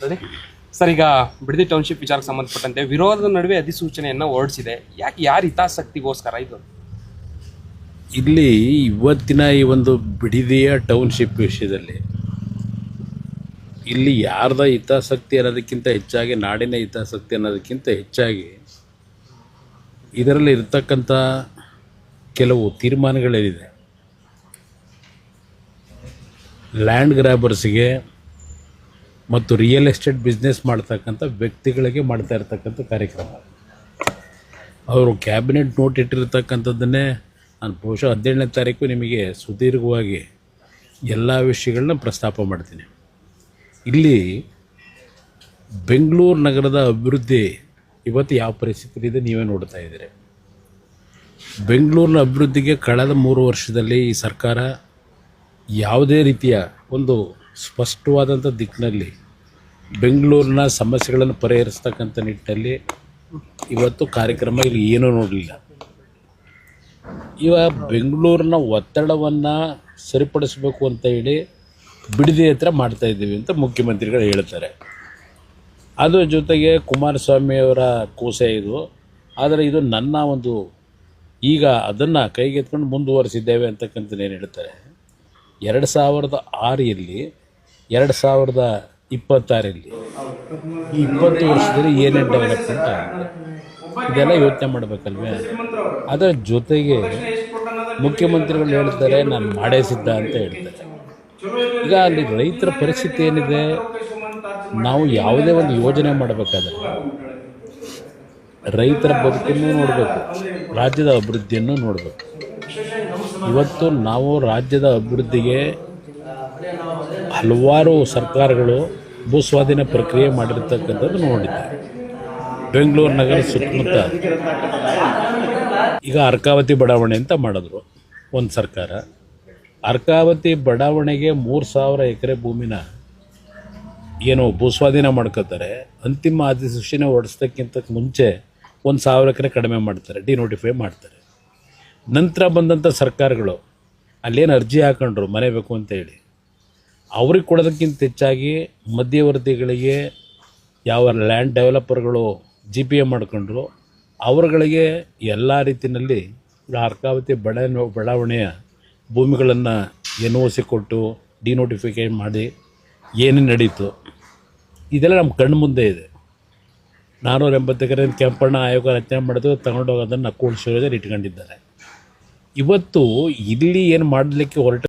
ನೋಡಿ ಸರ್, ಈಗ ಬಿಡದಿ ಟೌನ್ಶಿಪ್ ವಿಚಾರಕ್ಕೆ ಸಂಬಂಧಪಟ್ಟಂತೆ ವಿರೋಧದ ನಡುವೆ ಅಧಿಸೂಚನೆಯನ್ನು ಹೊರಡಿಸಿದೆ. ಯಾರು ಹಿತಾಸಕ್ತಿಗೋಸ್ಕರ ಇದು? ಇಲ್ಲಿ ಇವತ್ತಿನ ಈ ಒಂದು ಬಿಡದಿಯ ಟೌನ್ಶಿಪ್ ವಿಷಯದಲ್ಲಿ ಇಲ್ಲಿ ಯಾರ್ದ ಹಿತಾಸಕ್ತಿ ಅನ್ನೋದಕ್ಕಿಂತ ಹೆಚ್ಚಾಗಿ ನಾಡಿನ ಹಿತಾಸಕ್ತಿ ಅನ್ನೋದಕ್ಕಿಂತ ಹೆಚ್ಚಾಗಿ ಇದರಲ್ಲಿ ಇರತಕ್ಕಂಥ ಕೆಲವು ತೀರ್ಮಾನಗಳೇನಿದೆ, ಲ್ಯಾಂಡ್ ಗ್ರ್ಯಾಬರ್ಸ್ಗೆ ಮತ್ತು ರಿಯಲ್ ಎಸ್ಟೇಟ್ ಬಿಸ್ನೆಸ್ ಮಾಡ್ತಕ್ಕಂಥ ವ್ಯಕ್ತಿಗಳಿಗೆ ಮಾಡ್ತಾ ಇರ್ತಕ್ಕಂಥ ಕಾರ್ಯಕ್ರಮ. ಅವರು ಕ್ಯಾಬಿನೆಟ್ ನೋಟ್ ಇಟ್ಟಿರ್ತಕ್ಕಂಥದ್ದನ್ನೇ ನಾನು ಬಹುಶಃ 17ನೇ ತಾರೀಕು ನಿಮಗೆ ಸುದೀರ್ಘವಾಗಿ ಎಲ್ಲ ವಿಷಯಗಳನ್ನ ಪ್ರಸ್ತಾಪ ಮಾಡ್ತೀನಿ. ಇಲ್ಲಿ ಬೆಂಗಳೂರು ನಗರದ ಅಭಿವೃದ್ಧಿ ಇವತ್ತು ಯಾವ ಪರಿಸ್ಥಿತಿ ಇದೆ ನೀವೇ ನೋಡ್ತಾ ಇದ್ದೀರಿ. ಬೆಂಗಳೂರಿನ ಅಭಿವೃದ್ಧಿಗೆ ಕಳೆದ 3 ವರ್ಷದಲ್ಲಿ ಈ ಸರ್ಕಾರ ಯಾವುದೇ ರೀತಿಯ ಒಂದು ಸ್ಪಷ್ಟವಾದಂಥ ದಿಕ್ಕಿನಲ್ಲಿ ಬೆಂಗಳೂರಿನ ಸಮಸ್ಯೆಗಳನ್ನು ಪರಿಹರಿಸ್ತಕ್ಕಂಥ ನಿಟ್ಟಿನಲ್ಲಿ ಇವತ್ತು ಕಾರ್ಯಕ್ರಮ ಇಲ್ಲಿ ಏನೂ ನೋಡಲಿಲ್ಲ. ಬೆಂಗಳೂರಿನ ಒತ್ತಡವನ್ನು ಸರಿಪಡಿಸಬೇಕು ಅಂತ ಹೇಳಿ ಬಿಡದಿ ಹತ್ರ ಮಾಡ್ತಾಯಿದ್ದೀವಿ ಅಂತ ಮುಖ್ಯಮಂತ್ರಿಗಳು ಹೇಳ್ತಾರೆ. ಅದರ ಜೊತೆಗೆ ಕುಮಾರಸ್ವಾಮಿಯವರ ಕೂಸೆ ಇದು. ಆದರೆ ಇದು ನನ್ನ ಒಂದು ಈಗ ಅದನ್ನು ಕೈಗೆತ್ಕೊಂಡು ಮುಂದುವರಿಸಿದ್ದೇವೆ ಅಂತಕ್ಕಂಥದ್ದು ಏನು ಹೇಳ್ತಾರೆ. 2006ರಲ್ಲಿ 2026ರಲ್ಲಿ ಈ 20 ವರ್ಷದಲ್ಲಿ ಏನೇನು ಡೆವಲಪ್ಮೆಂಟ್ ಆಗಿದೆ ಇದೆಲ್ಲ ಯೋಚನೆ ಮಾಡಬೇಕಲ್ವೇ. ಅದರ ಜೊತೆಗೆ ಮುಖ್ಯಮಂತ್ರಿಗಳು ಹೇಳ್ತಾರೆ ನಾನು ಮಾಡೇ ಸಿದ್ಧ ಅಂತ ಹೇಳ್ತಾರೆ. ಈಗ ಅಲ್ಲಿ ರೈತರ ಪರಿಸ್ಥಿತಿ ಏನಿದೆ, ನಾವು ಯಾವುದೇ ಒಂದು ಯೋಜನೆ ಮಾಡಬೇಕಾದ್ರೆ ರೈತರ ಬದುಕನ್ನು ನೋಡಬೇಕು, ರಾಜ್ಯದ ಅಭಿವೃದ್ಧಿಯನ್ನು ನೋಡಬೇಕು. ಇವತ್ತು ನಾವು ರಾಜ್ಯದ ಅಭಿವೃದ್ಧಿಗೆ ಹಲವಾರು ಸರ್ಕಾರಗಳು ಭೂಸ್ವಾಧೀನ ಪ್ರಕ್ರಿಯೆ ಮಾಡಿರ್ತಕ್ಕಂಥದ್ದು ನೋಡಿದ್ದಾರೆ. ಬೆಂಗಳೂರು ನಗರ ಸುತ್ತಮುತ್ತ ಈಗ ಅರ್ಕಾವತಿ ಬಡಾವಣೆ ಅಂತ ಮಾಡಿದ್ರು ಒಂದು ಸರ್ಕಾರ. ಅರ್ಕಾವತಿ ಬಡಾವಣೆಗೆ 3000 ಎಕರೆ ಭೂಮಿನ ಏನು ಭೂಸ್ವಾಧೀನ ಮಾಡ್ಕೋತಾರೆ. ಅಂತಿಮ ಅಧಿಸೂಚನೆ ಹೊರಡಿಸೋದಕ್ಕಿಂತ ಮುಂಚೆ 1000 ಎಕರೆ ಕಡಿಮೆ ಮಾಡ್ತಾರೆ, ಡಿನೋಟಿಫೈ ಮಾಡ್ತಾರೆ. ನಂತರ ಬಂದಂಥ ಸರ್ಕಾರಗಳು ಅಲ್ಲೇನು ಅರ್ಜಿ ಹಾಕೊಂಡ್ರು ಮನೆ ಬೇಕು ಅಂತ ಹೇಳಿ, ಅವ್ರಿಗೆ ಕೊಡೋದಕ್ಕಿಂತ ಹೆಚ್ಚಾಗಿ ಮಧ್ಯವರ್ತಿಗಳಿಗೆ ಯಾವ ಲ್ಯಾಂಡ್ ಡೆವಲಪರ್ಗಳು GPA ಮಾಡ್ಕೊಂಡ್ರು ಅವರುಗಳಿಗೆ ಎಲ್ಲ ರೀತಿಯಲ್ಲಿ ಅರ್ಕಾವತಿ ಬಡಾವಣೆಯ ಭೂಮಿಗಳನ್ನು NOC ಕೊಟ್ಟು ಡಿನೋಟಿಫಿಕೇಷನ್ ಮಾಡಿ ಏನೇನು ನಡೀತು ಇದೆಲ್ಲ ನಮ್ಮ ಕಣ್ಣು ಮುಂದೆ ಇದೆ. 480 ಎಕರೆ ಕೆಂಪಣ್ಣ ಆಯೋಗ ರಚನೆ ಮಾಡಿದ್ರು, ತಗೊಂಡೋಗಿ ಅದನ್ನು ಕೂಡಿಸೋದೇ ಇಟ್ಕೊಂಡಿದ್ದಾರೆ. ಇವತ್ತು ಇಲ್ಲಿ ಏನು ಮಾಡಲಿಕ್ಕೆ ಹೊರಟ